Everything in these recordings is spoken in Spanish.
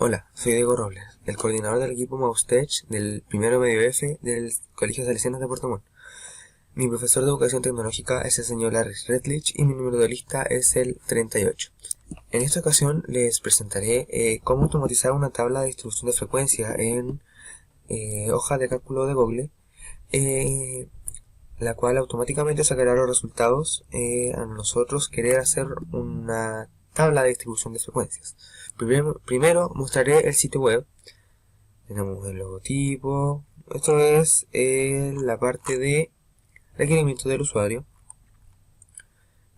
Hola, soy Diego Robles, el coordinador del equipo Maustech del primero medio F del Colegio Salesianos de Puerto Montt. Mi profesor de educación tecnológica es el señor Larry Redlich y mi número de lista es el 38. En esta ocasión les presentaré cómo automatizar una tabla de distribución de frecuencia en hoja de cálculo de Google, la cual automáticamente sacará los resultados a nosotros querer hacer una tabla de distribución de frecuencias. Primero mostraré el sitio web. Tenemos el logotipo. Esto es la parte de requerimientos del usuario.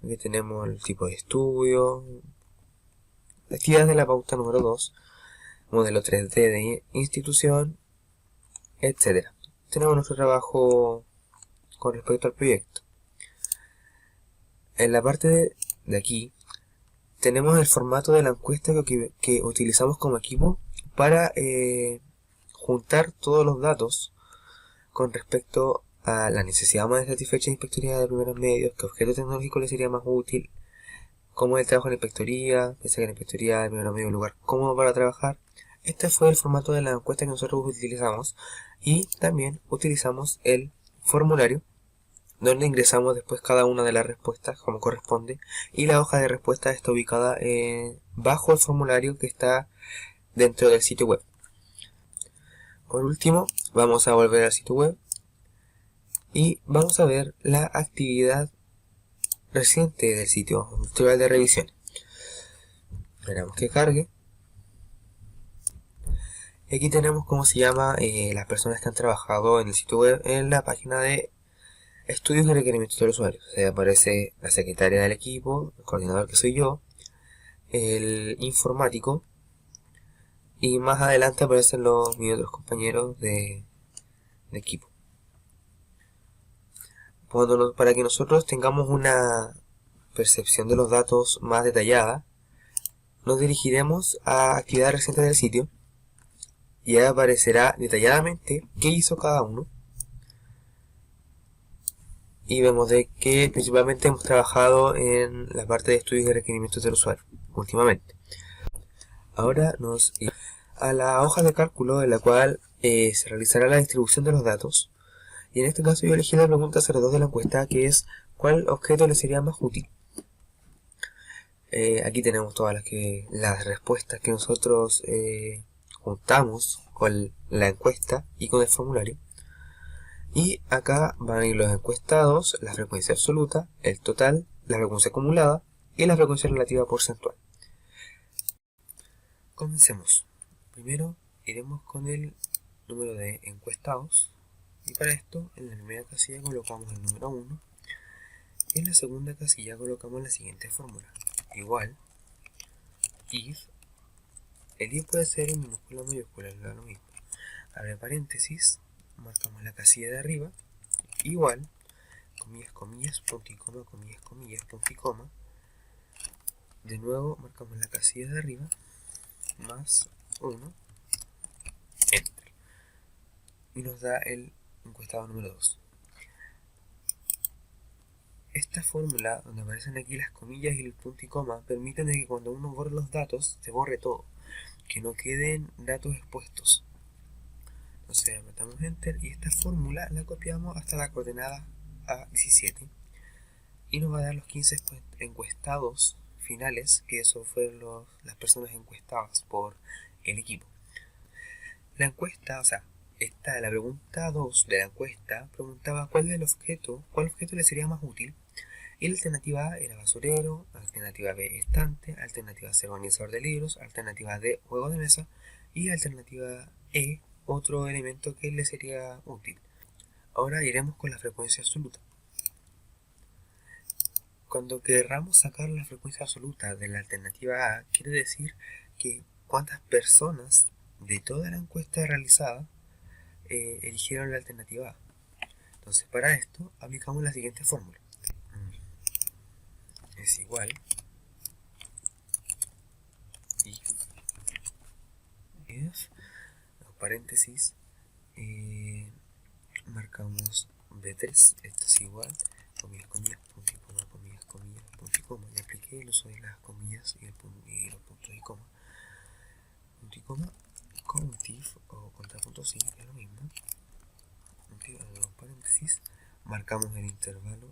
Aquí tenemos el tipo de estudio, actividades de la pauta número 2, modelo 3D de institución, etcétera. Tenemos nuestro trabajo con respecto al proyecto. En la parte de aquí tenemos el formato de la encuesta que utilizamos como equipo para juntar todos los datos con respecto a la necesidad más satisfecha de inspectoría de primeros medios, qué objeto tecnológico le sería más útil, cómo es el trabajo en la inspectoría, piensa que la inspectoría de primeros medios es un lugar cómodo para trabajar. Este fue el formato de la encuesta que nosotros utilizamos y también utilizamos el formulario donde ingresamos después cada una de las respuestas como corresponde y la hoja de respuesta está ubicada bajo el formulario que está dentro del sitio web. Por último, vamos a volver al sitio web y vamos a ver la actividad reciente del sitio, un historial de revisión. Esperamos que cargue. Y aquí tenemos cómo se llama las personas que han trabajado en el sitio web en la página de estudios y requerimientos del usuario. O sea, aparece la secretaria del equipo, el coordinador que soy yo, el informático y más adelante aparecen mis otros compañeros de equipo. Para que nosotros tengamos una percepción de los datos más detallada, nos dirigiremos a actividades recientes del sitio y ahí aparecerá detalladamente qué hizo cada uno y vemos de que principalmente hemos trabajado en la parte de estudios y requerimientos del usuario últimamente. Ahora nos iremos a la hoja de cálculo en la cual se realizará la distribución de los datos y en este caso yo elegí la pregunta 02 de la encuesta, que es ¿cuál objeto le sería más útil? Aquí tenemos todas las respuestas que nosotros juntamos con la encuesta y con el formulario. Y acá van a ir los encuestados, la frecuencia absoluta, el total, la frecuencia acumulada y la frecuencia relativa porcentual. Comencemos. Primero iremos con el número de encuestados y para esto en la primera casilla colocamos el número 1 y en la segunda casilla colocamos la siguiente fórmula. Igual if, el if puede ser en minúscula o mayúscula, da lo mismo. Abre paréntesis, marcamos la casilla de arriba, igual, comillas, comillas, punto y coma, comillas, comillas, punto y coma. De nuevo marcamos la casilla de arriba, más 1, enter. Y nos da el encuestado número 2. Esta fórmula, donde aparecen aquí las comillas y el punto y coma, permiten de que cuando uno borre los datos, se borre todo, que no queden datos expuestos. Entonces apretamos enter y esta fórmula la copiamos hasta la coordenada A17 y nos va a dar los 15 encuestados finales, que eso fueron las personas encuestadas por el equipo. La encuesta, o sea, la pregunta 2 de la encuesta preguntaba cuál objeto le sería más útil. Y la alternativa A era basurero, alternativa B estante, alternativa C organizador de libros, alternativa D juego de mesa y alternativa E otro elemento que le sería útil. Ahora iremos con la frecuencia absoluta. Cuando querramos sacar la frecuencia absoluta de la alternativa A, quiere decir que cuántas personas de toda la encuesta realizada eligieron la alternativa A. Entonces para esto aplicamos la siguiente fórmula. Es igual if, paréntesis, marcamos B3, esto es igual, comillas, comillas, punto y coma, comillas, comillas, punto y coma. Le apliqué el uso de las comillas y los puntos y coma. punto y coma, countif o contrapunto sí, es lo mismo. Los paréntesis, marcamos el intervalo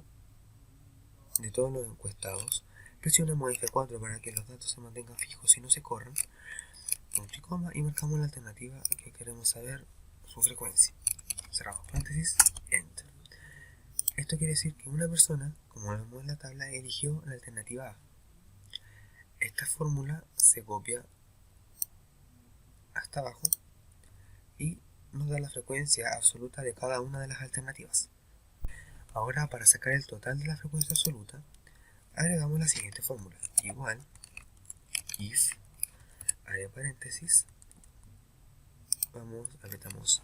de todos los encuestados, presionamos F4 para que los datos se mantengan fijos y no se corran, punto y coma, y marcamos la alternativa que queremos saber su frecuencia. Cerramos paréntesis, enter. Esto quiere decir que una persona, como vemos en la tabla, eligió la alternativa A. Esta fórmula se copia hasta abajo y nos da la frecuencia absoluta de cada una de las alternativas. Ahora, para sacar el total de la frecuencia absoluta, agregamos la siguiente fórmula. Igual, if, área paréntesis, apretamos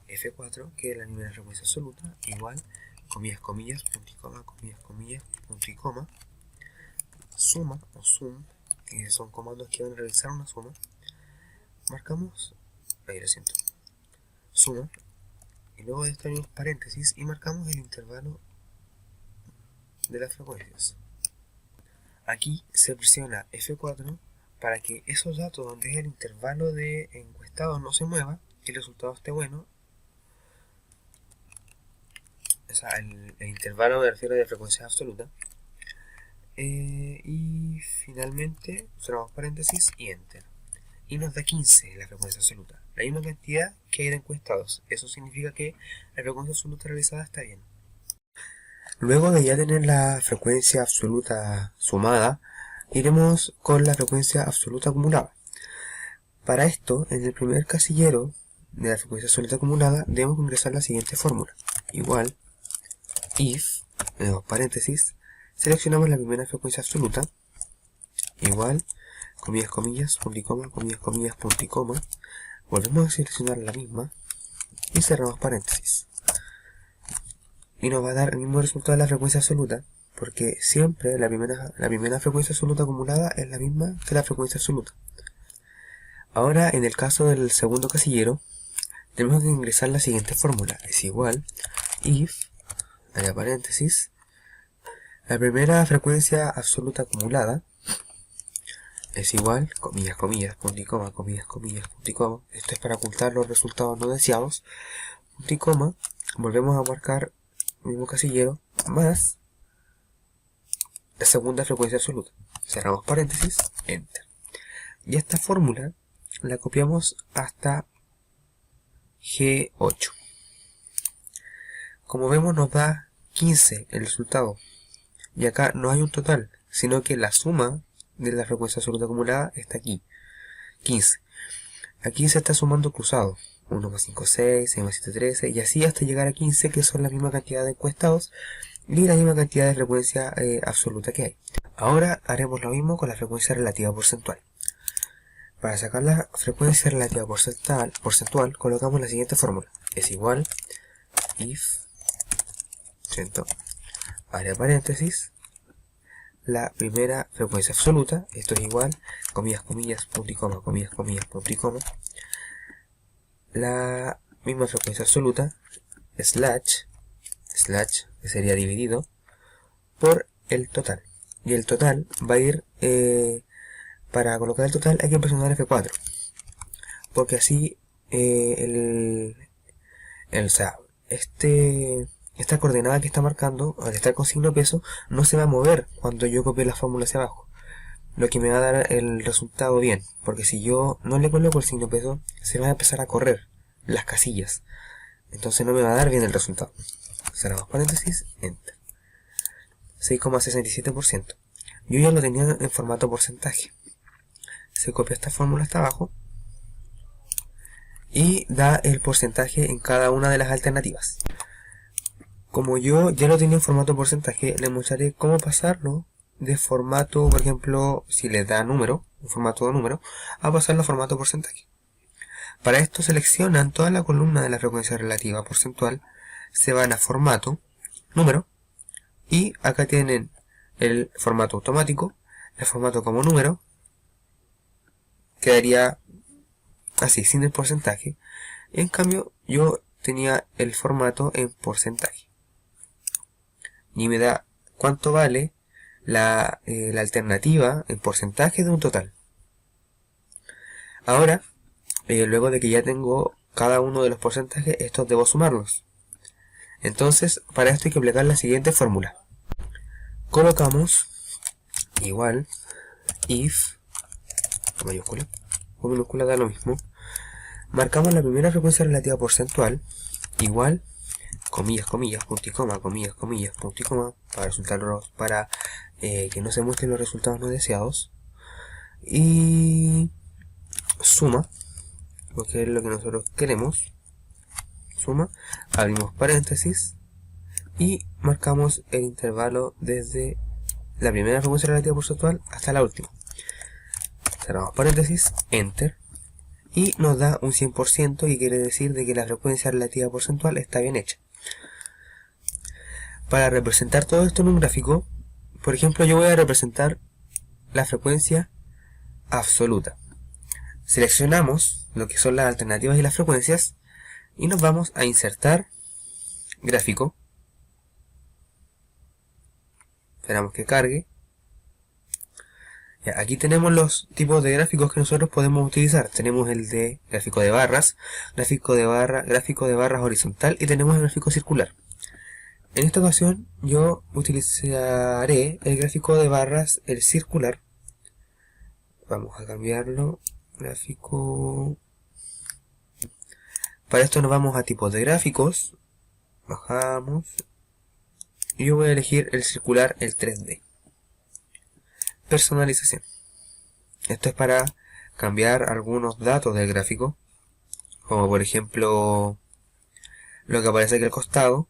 F4, que es la primera frecuencia absoluta, igual, comillas, comillas, punto y coma, comillas, comillas, punto y coma, suma o sum, que son comandos que van a realizar una suma, marcamos, ahí lo siento, suma, y luego de esto abrimos paréntesis y marcamos el intervalo de las frecuencias. Aquí se presiona F4 para que esos datos donde es el intervalo de encuestados no se mueva y el resultado esté bueno. O sea, el intervalo me refiero de frecuencia absoluta. Y finalmente cerramos paréntesis y enter. Y nos da 15 la frecuencia absoluta. La misma cantidad que hay de encuestados. Eso significa que la frecuencia absoluta realizada está bien. Luego de ya tener la frecuencia absoluta sumada, iremos con la frecuencia absoluta acumulada. Para esto, en el primer casillero de la frecuencia absoluta acumulada, debemos ingresar la siguiente fórmula. Igual, if, en los paréntesis, seleccionamos la primera frecuencia absoluta, igual, comillas, comillas, punto y coma, comillas, comillas, punto y coma, volvemos a seleccionar la misma y cerramos paréntesis. Y nos va a dar el mismo resultado de la frecuencia absoluta, porque siempre la primera frecuencia absoluta acumulada es la misma que la frecuencia absoluta. Ahora, en el caso del segundo casillero, tenemos que ingresar la siguiente fórmula. Es igual, if, entre paréntesis, la primera frecuencia absoluta acumulada es igual, comillas, comillas, punto y coma, comillas, comillas, punto y coma. Esto es para ocultar los resultados no deseados. Punto y coma, volvemos a marcar el mismo casillero, más la segunda frecuencia absoluta. Cerramos paréntesis, enter. Y esta fórmula la copiamos hasta G8. Como vemos nos da 15 el resultado. Y acá no hay un total, sino que la suma de la frecuencia absoluta acumulada está aquí, 15. Aquí se está sumando cruzado, 1 más 5, 6, 6 más 7, 13, y así hasta llegar a 15, que son la misma cantidad de encuestados y la misma cantidad de frecuencia absoluta que hay. Ahora haremos lo mismo con la frecuencia relativa porcentual. Para sacar la frecuencia relativa porcentual colocamos la siguiente fórmula. Es igual, if, área paréntesis, la primera frecuencia absoluta, esto es igual, comillas, comillas, punto y coma, comillas, comillas, punto y coma, la misma frecuencia absoluta, slash, que sería dividido, por el total. Y el total va a ir, para colocar el total hay que presionar F4, porque así, esta coordenada que está marcando, al estar con signo peso, no se va a mover cuando yo copie la fórmula hacia abajo, lo que me va a dar el resultado bien, porque si yo no le coloco el signo peso, se van a empezar a correr las casillas, entonces no me va a dar bien el resultado. Cerramos paréntesis, enter. 6,67%. Yo ya lo tenía en formato porcentaje. Se copia esta fórmula hasta abajo y da el porcentaje en cada una de las alternativas. Como yo ya lo tenía en formato porcentaje, les mostraré cómo pasarlo de formato, por ejemplo, si les da número, un formato de número, a pasarlo a formato porcentaje. Para esto seleccionan toda la columna de la frecuencia relativa porcentual, se van a formato, número, y acá tienen el formato automático, el formato como número, quedaría así, sin el porcentaje. En cambio, yo tenía el formato en porcentaje. Y me da cuánto vale la alternativa en porcentaje de un total. Ahora luego de que ya tengo cada uno de los porcentajes, estos debo sumarlos. Entonces, para esto hay que aplicar la siguiente fórmula. Colocamos igual if, mayúscula o minúscula, da lo mismo. Marcamos la primera frecuencia relativa porcentual igual, comillas, comillas, punto y coma, comillas, comillas, punto y coma, para que no se muestren los resultados no deseados. Y suma, porque es lo que nosotros queremos. Suma, abrimos paréntesis y marcamos el intervalo desde la primera frecuencia relativa porcentual hasta la última. Cerramos paréntesis, enter, y nos da un 100%, y quiere decir de que la frecuencia relativa porcentual está bien hecha. Para representar todo esto en un gráfico, por ejemplo, yo voy a representar la frecuencia absoluta. Seleccionamos lo que son las alternativas y las frecuencias y nos vamos a insertar gráfico. Esperamos que cargue. Ya, aquí tenemos los tipos de gráficos que nosotros podemos utilizar. Tenemos el de gráfico de barras, gráfico de barras horizontal, y tenemos el gráfico circular. En esta ocasión yo utilizaré el gráfico de barras, el circular. Vamos a cambiarlo. Gráfico. Para esto nos vamos a tipos de gráficos. Bajamos. Y yo voy a elegir el circular, el 3D. Personalización. Esto es para cambiar algunos datos del gráfico, como por ejemplo lo que aparece aquí al costado,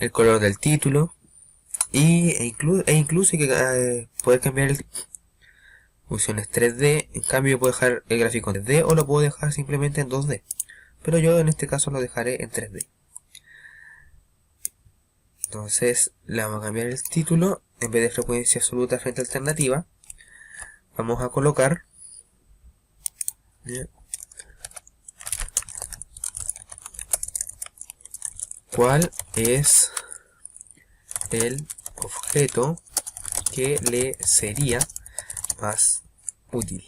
el color del título, e incluso hay que poder cambiar funciones 3D. En cambio, yo puedo dejar el gráfico en 3D o lo puedo dejar simplemente en 2D, pero yo en este caso lo dejaré en 3D. Entonces le vamos a cambiar el título. En vez de frecuencia absoluta frente a alternativa, vamos a colocar ¿cuál es el objeto que le sería más útil?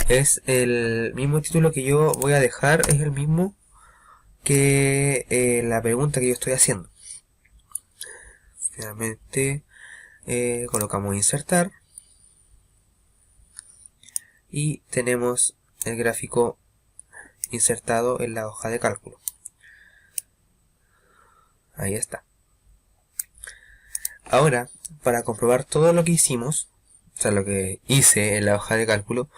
Es el mismo título que yo voy a dejar, es el mismo que la pregunta que yo estoy haciendo. Finalmente colocamos insertar y tenemos el gráfico insertado en la hoja de cálculo. Ahí está. Ahora, para comprobar todo lo que hicimos, o sea, lo que hice en la hoja de cálculo,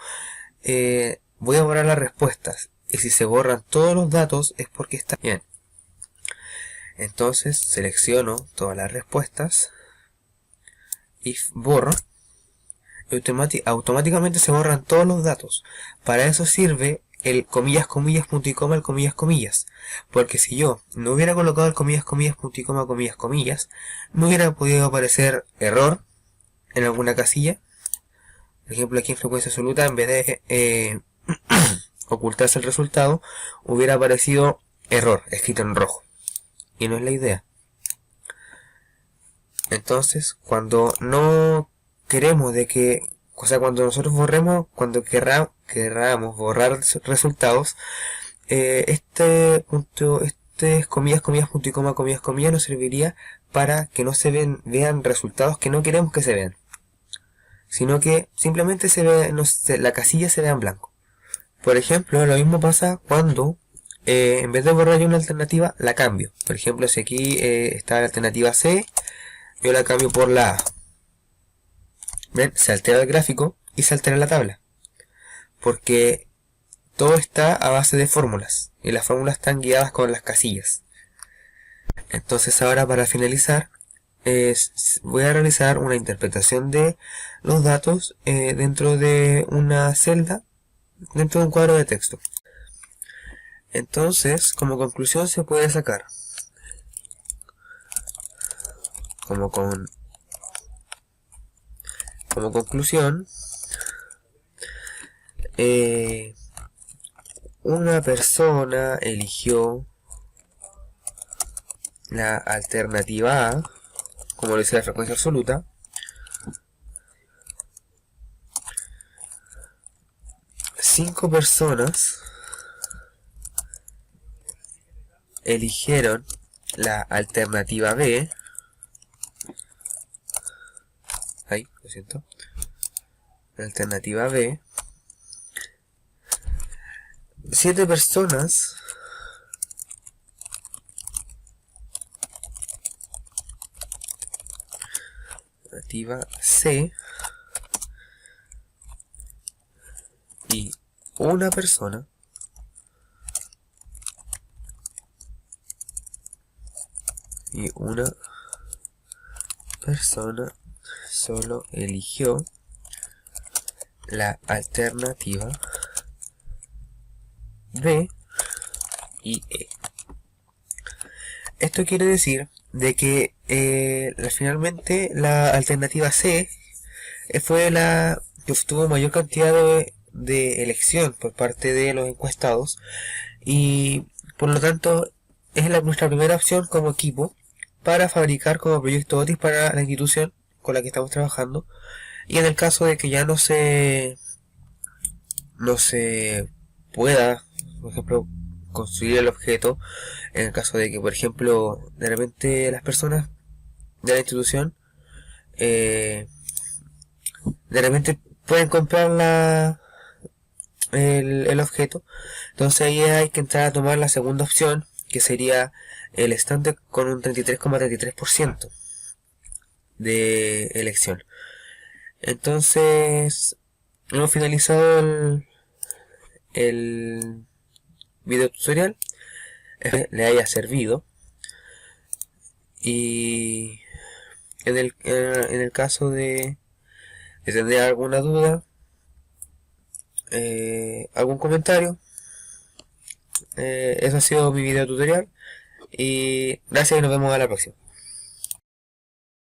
voy a borrar las respuestas, y si se borran todos los datos es porque está bien. Entonces selecciono todas las respuestas, if borro, y automáticamente se borran todos los datos. Para eso sirve el comillas, comillas, punto y coma, el comillas, comillas. Porque si yo no hubiera colocado el comillas, comillas, punto y coma, comillas, comillas, no hubiera podido aparecer error en alguna casilla. Por ejemplo, aquí en frecuencia absoluta, en vez de ocultarse el resultado, hubiera aparecido error escrito en rojo. Y no es la idea. Entonces, cuando no queremos de que, o sea, cuando nosotros borremos, cuando querramos borrar resultados, este comillas, comillas, punto y coma, comillas, comillas, nos serviría para que no se vean resultados que no queremos que se vean, sino que simplemente la casilla se vea en blanco. Por ejemplo, lo mismo pasa cuando en vez de borrar yo una alternativa, la cambio. Por ejemplo, si aquí está la alternativa C, yo la cambio por la A. ¿Ven? Se altera el gráfico y se altera la tabla. Porque todo está a base de fórmulas. Y las fórmulas están guiadas con las casillas. Entonces ahora, para finalizar, voy a realizar una interpretación de los datos dentro de una celda, dentro de un cuadro de texto. Entonces, como conclusión se puede sacar como conclusión, una persona eligió la alternativa A, como lo dice la frecuencia absoluta, 5 personas eligieron la alternativa B. Ahí, lo siento. La alternativa B. 7 personas alternativa C. Y una persona solo eligió la alternativa B y E. Esto quiere decir de que finalmente la alternativa C fue la que obtuvo mayor cantidad de elección por parte de los encuestados, y por lo tanto es nuestra primera opción como equipo para fabricar como proyecto Otis para la institución con la que estamos trabajando. Y en el caso de que ya no se pueda, por ejemplo, construir el objeto, en el caso de que, por ejemplo, de repente las personas de la institución de repente pueden comprar el objeto, entonces ahí hay que entrar a tomar la segunda opción, que sería el estándar con un 33,33% de elección. Entonces hemos finalizado el video tutorial. Espero que le haya servido, y en el caso de tener alguna duda, algún comentario, eso ha sido mi video tutorial, y gracias y nos vemos a la próxima.